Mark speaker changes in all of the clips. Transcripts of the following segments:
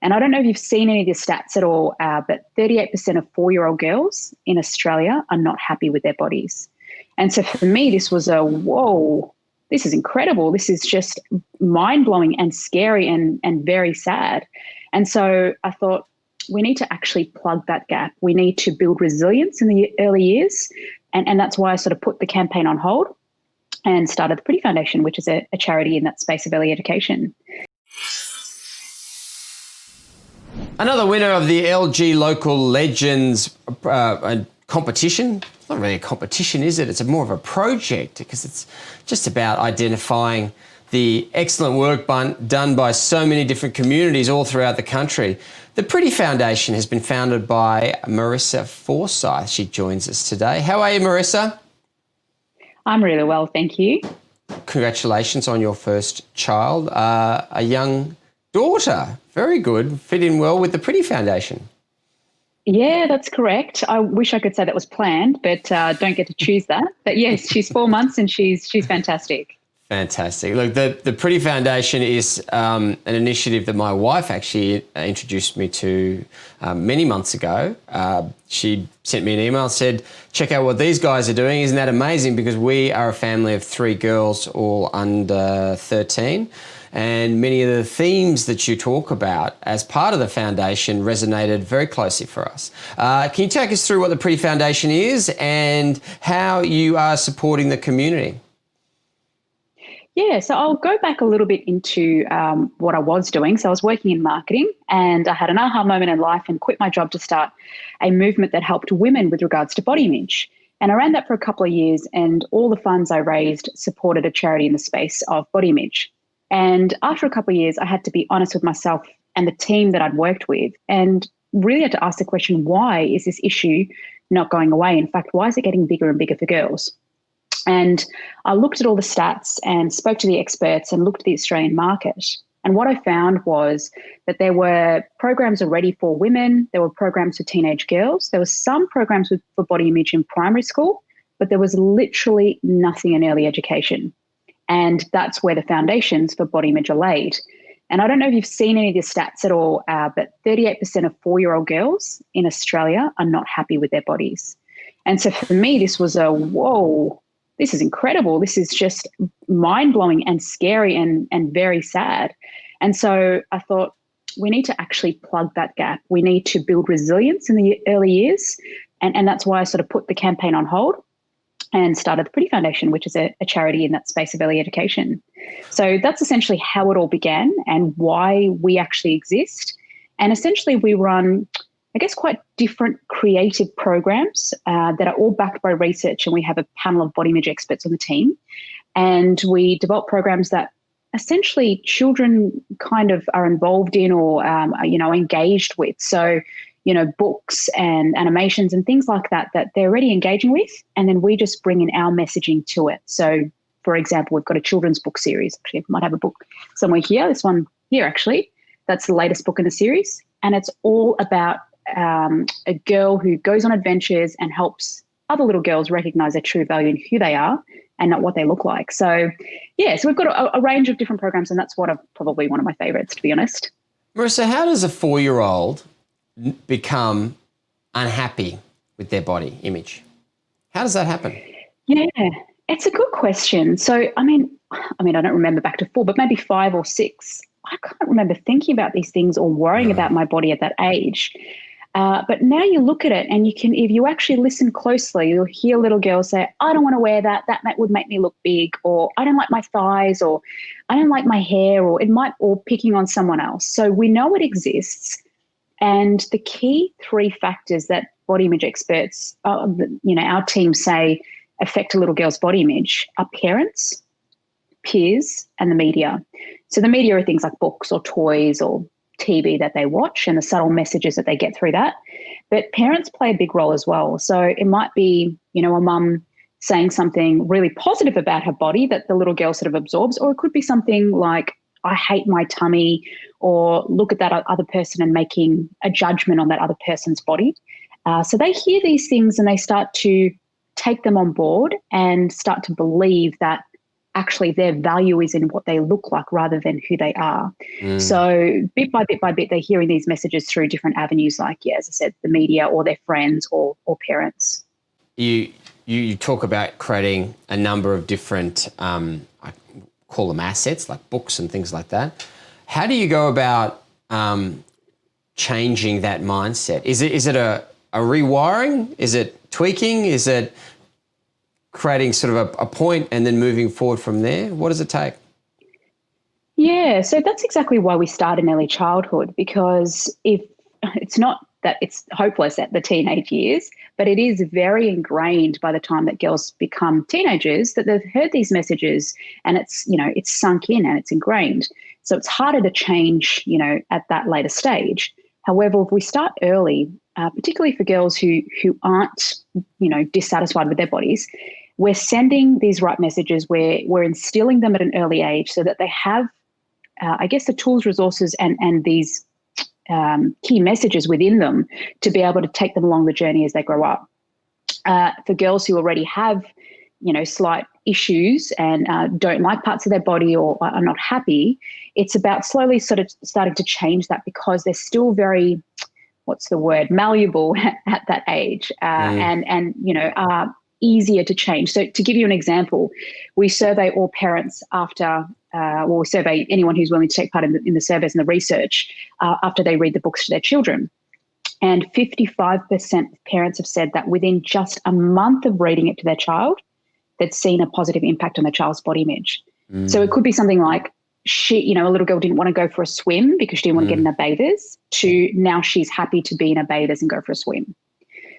Speaker 1: And I don't know if you've seen any of the stats at all, but 38% of 4-year-old girls in Australia are not happy with their bodies. And so for me, this was a whoa, this is incredible. This is just mind blowing and scary and very sad. And so I thought, we need to actually plug that gap. We need to build resilience in the early years. And that's why I sort of put the campaign on hold and started the Pretty Foundation, which is a charity in that space of early education.
Speaker 2: Another winner of the LG Local Legends competition. It's not really a competition, is it? It's more of a project because it's just about identifying the excellent work done by so many different communities all throughout the country. The Pretty Foundation has been founded by Merissa Forsyth. She joins us today. How are you, Merissa?
Speaker 1: I'm really well, thank you.
Speaker 2: Congratulations on your first child, a young daughter. Very good. Fit in well with the Pretty Foundation.
Speaker 1: Yeah, that's correct. I wish I could say that was planned, but don't get to choose that. But yes, she's 4 months and she's fantastic.
Speaker 2: Fantastic. Look, the Pretty Foundation is an initiative that my wife actually introduced me to many months ago. She sent me an email and said, check out what these guys are doing. Isn't that amazing? Because we are a family of 3 girls, all under 13. And many of the themes that you talk about as part of the foundation resonated very closely for us. Can you take us through what the Pretty Foundation is and how you are supporting the community?
Speaker 1: Yeah, so I'll go back a little bit into what I was doing. So I was working in marketing and I had an aha moment in life and quit my job to start a movement that helped women with regards to body image. And I ran that for a couple of years, and all the funds I raised supported a charity in the space of body image. And after a couple of years, I had to be honest with myself and the team that I'd worked with and really had to ask the question, why is this issue not going away? In fact, why is it getting bigger and bigger for girls? And I looked at all the stats and spoke to the experts and looked at the Australian market. And what I found was that there were programs already for women, there were programs for teenage girls, there were some programs for body image in primary school, but there was literally nothing in early education. And that's where the foundations for body image are laid. And I don't know if you've seen any of the stats at all, but 38% of 4-year-old girls in Australia are not happy with their bodies. And so for me, this was a whoa, this is incredible. This is just mind blowing and scary and very sad. And so I thought, we need to actually plug that gap. We need to build resilience in the early years. And that's why I sort of put the campaign on hold and started the Pretty Foundation, which is a charity in that space of early education. So that's essentially how it all began and why we actually exist. And essentially we run, I guess, quite different creative programs that are all backed by research, and we have a panel of body image experts on the team. And we develop programs that essentially children kind of are involved in or, engaged with. So, books and animations and things like that they're already engaging with, and then we just bring in our messaging to it. So, for example, we've got a children's book series. Actually, I might have a book somewhere here. This one here, actually, that's the latest book in the series. And it's all about a girl who goes on adventures and helps other little girls recognize their true value and who they are and not what they look like. So, yeah, so we've got a range of different programs, and that's probably one of my favorites, to be honest.
Speaker 2: Merissa, how does a 4-year-old become unhappy with their body image? How does that happen?
Speaker 1: Yeah, it's a good question. So, I mean, I don't remember back to 4, but maybe 5 or 6. I can't remember thinking about these things or worrying about my body at that age. But now you look at it and if you actually listen closely, you'll hear little girls say, I don't want to wear that. That would make me look big, or I don't like my thighs, or I don't like my hair, or picking on someone else. So we know it exists. And the key 3 factors that body image experts, our team say affect a little girl's body image are parents, peers, and the media. So the media are things like books or toys or TV that they watch and the subtle messages that they get through that. But parents play a big role as well. So it might be, a mum saying something really positive about her body that the little girl sort of absorbs, or it could be something like, I hate my tummy, or look at that other person and making a judgment on that other person's body. So they hear these things and they start to take them on board and start to believe that actually their value is in what they look like rather than who they are. So bit by bit by bit, they're hearing these messages through different avenues, like, yeah, as I said, the media or their friends or parents.
Speaker 2: You talk about creating a number of different, I call them assets, like books and things like that. How do you go about changing that mindset? Is it a rewiring? Is it tweaking? Is it creating sort of a point and then moving forward from there? What does it take?
Speaker 1: Yeah, so that's exactly why we start in early childhood, because if it's not that it's hopeless at the teenage years, but it is very ingrained by the time that girls become teenagers, that they've heard these messages and it's, it's sunk in and it's ingrained. So it's harder to change, at that later stage. However, if we start early, particularly for girls who aren't, dissatisfied with their bodies, we're sending these right messages where we're instilling them at an early age so that they have, the tools, resources, and these key messages within them to be able to take them along the journey as they grow up. For girls who already have, slight issues and don't like parts of their body or are not happy, it's about slowly sort of starting to change that, because they're still very, malleable at that age, and are easier to change. So to give you an example, we survey all parents after, we survey anyone who's willing to take part in the surveys and the research after they read the books to their children. And 55% of parents have said that within just a month of reading it to their child, they'd seen a positive impact on their child's body image. So it could be something like a little girl didn't want to go for a swim because she didn't want to get in her bathers, to now she's happy to be in her bathers and go for a swim.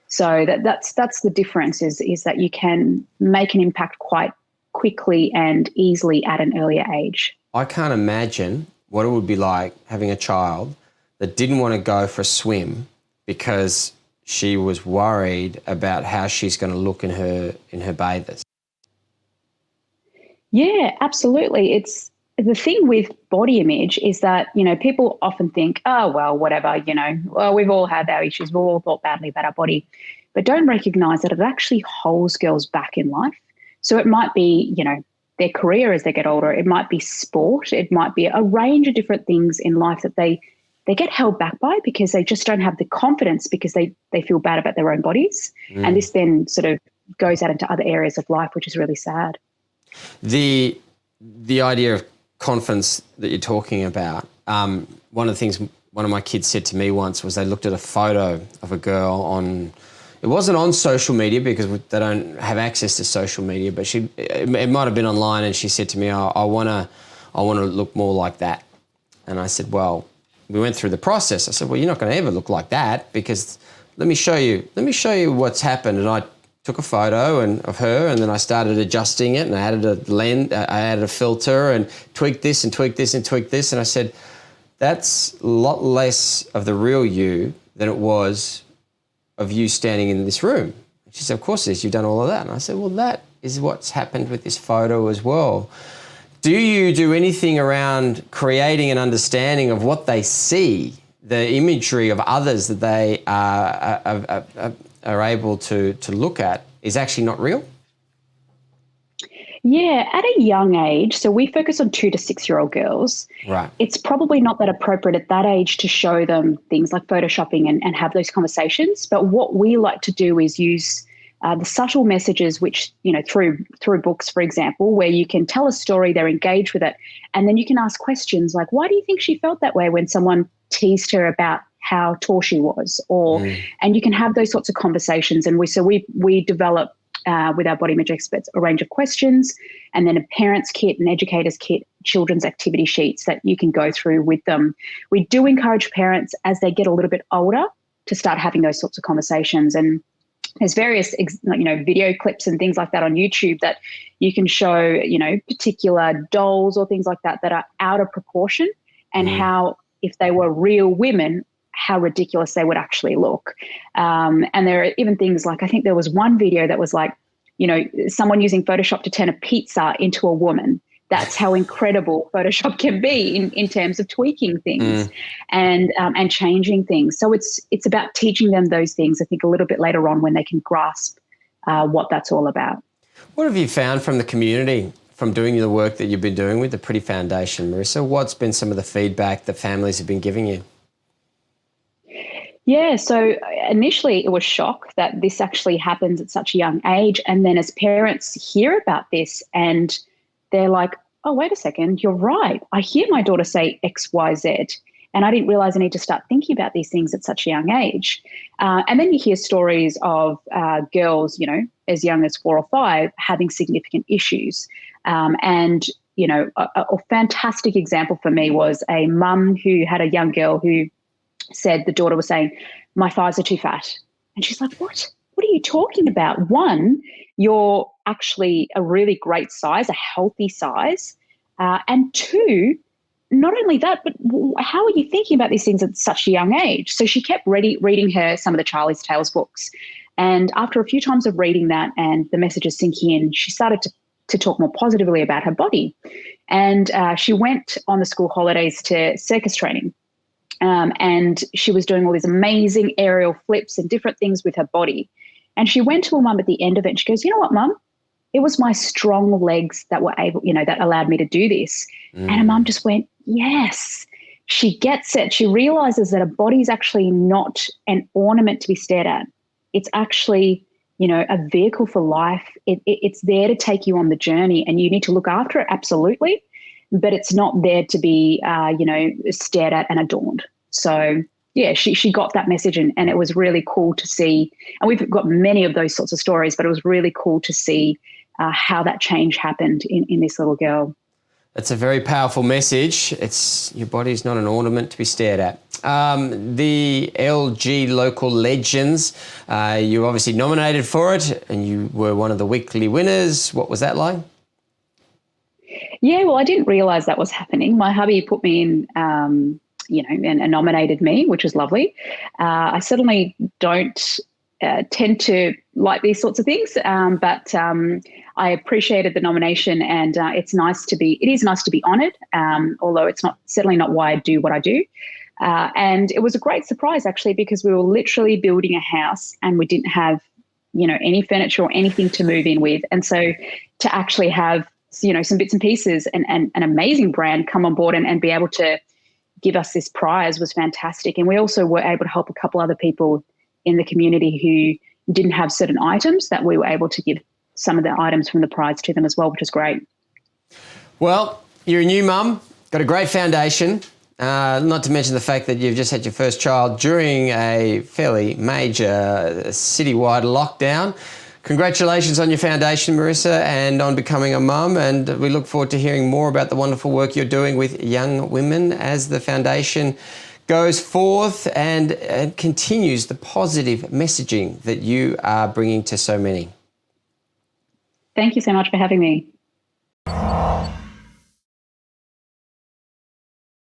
Speaker 1: So that's the difference, is that you can make an impact quite quickly and easily at an earlier age.
Speaker 2: I can't imagine what it would be like having a child that didn't want to go for a swim because she was worried about how she's going to look in her bathers.
Speaker 1: Yeah, absolutely. It's the thing with body image is that, people often think, oh, well, whatever, we've all had our issues. We've all thought badly about our body, but don't recognize that it actually holds girls back in life. So it might be, their career as they get older. It might be sport. It might be a range of different things in life that they get held back by because they just don't have the confidence, because they feel bad about their own bodies. And this then sort of goes out into other areas of life, which is really sad.
Speaker 2: The idea of confidence that you're talking about, one of the things one of my kids said to me once was they looked at a photo of a girl on, it wasn't on social media because they don't have access to social media, but it might have been online, and she said to me, I want to look more like that. And I said, well, we went through the process. I said, well, you're not going to ever look like that, because let me show you what's happened. And I took a photo of her, and then I started adjusting it, and I added a lens, I added a filter, and tweaked this and tweaked this and tweaked this. And I said, that's a lot less of the real you than it was of you standing in this room. She said, of course it is. You've done all of that. And I said, well, that is what's happened with this photo as well. Do you do anything around creating an understanding of what they see, the imagery of others that they are able to look at is actually not real?
Speaker 1: Yeah, at a young age, so we focus on 2 to 6 year old girls.
Speaker 2: Right.
Speaker 1: It's probably not that appropriate at that age to show them things like photoshopping and have those conversations. But what we like to do is use the subtle messages, which, through books, for example, where you can tell a story, they're engaged with it, and then you can ask questions like, why do you think she felt that way when someone teased her about how tall she was? And you can have those sorts of conversations. And we develop with our body image experts a range of questions, and then a parent's kit, an educator's kit, children's activity sheets that you can go through with them. We do encourage parents as they get a little bit older to start having those sorts of conversations. And there's various, video clips and things like that on YouTube that you can show, particular dolls or things like that are out of proportion, and how, if they were real women, how ridiculous they would actually look. And there are even things like, I think there was one video that was like, someone using Photoshop to turn a pizza into a woman. That's how incredible Photoshop can be in terms of tweaking things and changing things. So it's about teaching them those things, I think, a little bit later on when they can grasp what that's all about.
Speaker 2: What have you found from the community from doing the work that you've been doing with the Pretty Foundation, Merissa? What's been some of the feedback that families have been giving you?
Speaker 1: Yeah, so initially it was shock that this actually happens at such a young age. And then as parents hear about this and they're like, oh, wait a second, you're right. I hear my daughter say X, Y, Z. And I didn't realize I need to start thinking about these things at such a young age. And then you hear stories of girls, as young as 4 or 5, having significant issues. A fantastic example for me was a mum who had a young girl who said the daughter was saying, my thighs are too fat. And she's like, what? What are you talking about? One, you're actually a really great size, a healthy size. And two, not only that, but how are you thinking about these things at such a young age? So she kept reading her some of the Charlie's Tales books. And after a few times of reading that and the messages sinking in, she started to talk more positively about her body. And she went on the school holidays to circus training. And she was doing all these amazing aerial flips and different things with her body. And she went to her mum at the end of it and she goes, you know what, Mum? It was my strong legs that were able, that allowed me to do this. And her mum just went, yes. She gets it. She realizes that a body is actually not an ornament to be stared at. It's actually, a vehicle for life. It's there to take you on the journey and you need to look after it, absolutely. But it's not there to be, stared at and adorned. So, yeah, she got that message and it was really cool to see. And we've got many of those sorts of stories, but it was really cool to see how that change happened in this little girl.
Speaker 2: That's a very powerful message. Your body is not an ornament to be stared at. The LG Local Legends, you were obviously nominated for it and you were one of the weekly winners. What was that like?
Speaker 1: Yeah, well, I didn't realise that was happening. My hubby put me in, and nominated me, which was lovely. I certainly don't tend to like these sorts of things, but I appreciated the nomination, and it is nice to be honoured, although it's certainly not why I do what I do. And it was a great surprise actually, because we were literally building a house and we didn't have, any furniture or anything to move in with, and so to actually have some bits and pieces and an amazing brand come on board and be able to give us this prize was fantastic. And we also were able to help a couple other people in the community who didn't have certain items that we were able to give some of the items from the prize to them as well, which is great. Well,
Speaker 2: you're a new mum, got a great foundation, not to mention the fact that you've just had your first child during a fairly major citywide lockdown. Congratulations on your foundation, Merissa, and on becoming a mum. And we look forward to hearing more about the wonderful work you're doing with young women as the foundation goes forth and continues the positive messaging that you are bringing to so many.
Speaker 1: Thank you so much for having me.